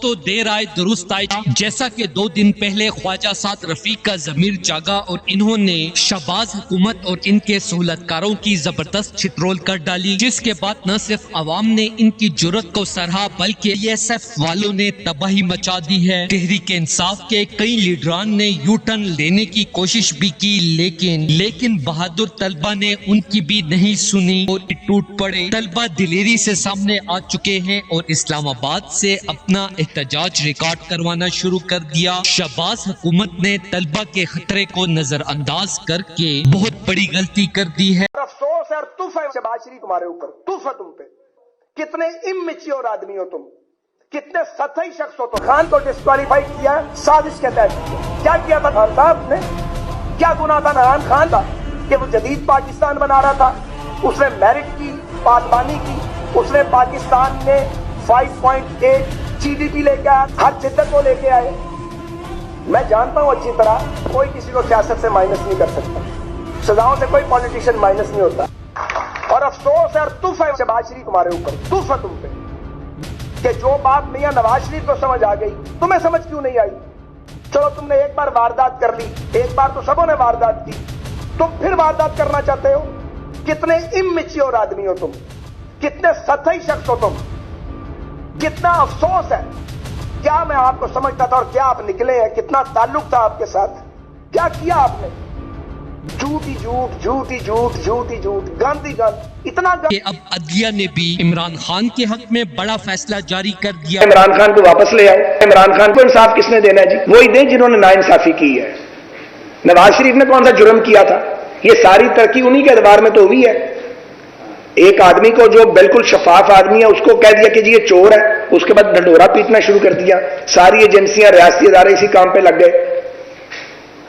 تو دیر آئے درست آئے، جیسا کہ 2 دن پہلے خواجہ سعد رفیق کا ضمیر جاگا اور انہوں نے شہباز حکومت اور ان کے سہولتکاروں کی زبردست چھترول کر ڈالی، جس کے بعد نہ صرف عوام نے ان کی جرت کو سراہا بلکہ BSF والوں نے تباہی مچا دی ہے۔ تحریک انصاف کے کئی لیڈران نے یو ٹرن لینے کی کوشش بھی کی، لیکن بہادر طلبہ نے ان کی بھی نہیں سنی اور ٹوٹ پڑے۔ طلبہ دلیری سے سامنے آ چکے ہیں اور اسلام آباد سے اپنا احتجاج ریکارڈ کروانا شروع کر دیا۔ شہباز حکومت نے طلبہ کے خطرے کو نظر انداز کر کے بہت بڑی غلطی کر دی ہے۔ افسوس ہے اور تف ہے شہباز شریف تمہارے اوپر، تف ہے تم پہ۔ کتنے اممیچیور آدمی ہو تم، کتنے سطحی شخص ہو تم۔ خان کو ڈسکوالیفائی کیا سازش کے تحت۔ کیا کیا تھا خان صاحب نے؟ کیا گناہ تھا نعان خان کا کہ وہ جدید پاکستان بنا رہا تھا؟ اس نے میرٹ کی، پاسبانی کی، اس نے پاکستان میں 5.8 GDP لے کے آیا، ہر شدت کو لے کے آئے۔ میں جانتا ہوں اچھی طرح کوئی کسی کو سیاست سے مائنس نہیں کر سکتا، سزاؤں سے کوئی پولیٹیشین مائنس نہیں ہوتا۔ اور افسوس ہے اور تف ہے شہباز شریف تمہارے اوپر، تف ہے تم پہ کہ جو بات میاں نواز شریف کو سمجھ آ گئی تمہیں سمجھ کیوں نہیں آئی؟ چلو تم نے ایک بار واردات کر لی، ایک بار تو سبوں نے واردات کی، تم پھر واردات کرنا چاہتے ہو؟ کتنے اممیچیور آدمی ہو تم، کتنے سطحی شخص ہو تم، کتنا افسوس ہے۔ کیا میں آپ کو سمجھتا تھا اور کیا آپ نکلے ہیں؟ کتنا تعلق تھا آپ کے ساتھ؟ کیا کیا آپ نے؟ جھوٹی جھوٹ، جھوٹی جھوٹ، جھوٹی جھوٹ، گاندھی گند، اتنا کہ اب عدلیہ نے بھی عمران خان کے حق میں بڑا فیصلہ جاری کر دیا۔ عمران خان کو واپس لے آؤ۔ عمران خان کو انصاف کس نے دینا ہے جی؟ وہی دیں جنہوں نے ناانصافی کی ہے۔ نواز شریف نے کون سا جرم کیا تھا؟ یہ ساری ترقی انہی کے اعتبار میں تو ہوئی ہے۔ ایک آدمی کو جو بالکل شفاف آدمی ہے اس کو کہہ دیا کہ جی یہ چور ہے، اس کے بعد ڈنڈورا پیٹنا شروع کر دیا، ساری ایجنسیاں، ریاستی ادارے اسی کام پہ لگ گئے۔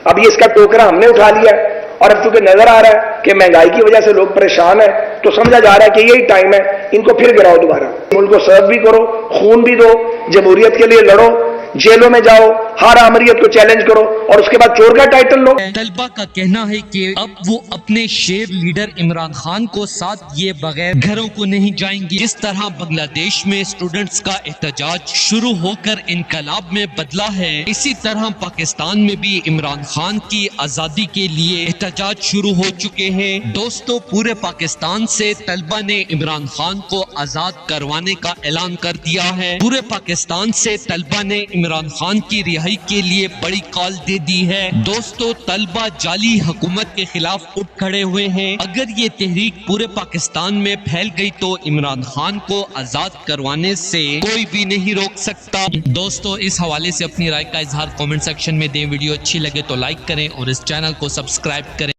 اب یہ اس کا ٹوکرا ہم نے اٹھا لیا ہے، اور اب چونکہ نظر آ رہا ہے کہ مہنگائی کی وجہ سے لوگ پریشان ہیں تو سمجھا جا رہا ہے کہ یہی ٹائم ہے ان کو پھر گراؤ دوبارہ۔ ملک کو سرو بھی کرو، خون بھی دو، جمہوریت کے لیے لڑو، جیلوں میں جاؤ، ہر آمریت کو چیلنج کرو اور اس کے بعد چور کا ٹائٹل لو۔ طلبہ کا کہنا ہے کہ اب وہ اپنے شیر لیڈر عمران خان کو ساتھ یہ بغیر گھروں کو نہیں جائیں گے۔ جس طرح بنگلہ دیش میں اسٹوڈنٹس کا احتجاج شروع ہو کر انقلاب میں بدلا ہے، اسی طرح پاکستان میں بھی عمران خان کی آزادی کے لیے احتجاج شروع ہو چکے ہیں۔ دوستو، پورے پاکستان سے طلبہ نے عمران خان کو آزاد کروانے کا اعلان کر دیا ہے۔ پورے پاکستان سے طلبہ نے عمران خان کی رہائی کے لیے بڑی کال دے دی ہے۔ دوستو، طلبہ جعلی حکومت کے خلاف اٹھ کھڑے ہوئے ہیں۔ اگر یہ تحریک پورے پاکستان میں پھیل گئی تو عمران خان کو آزاد کروانے سے کوئی بھی نہیں روک سکتا۔ دوستو، اس حوالے سے اپنی رائے کا اظہار کامنٹ سیکشن میں دیں۔ ویڈیو اچھی لگے تو لائک کریں اور اس چینل کو سبسکرائب کریں۔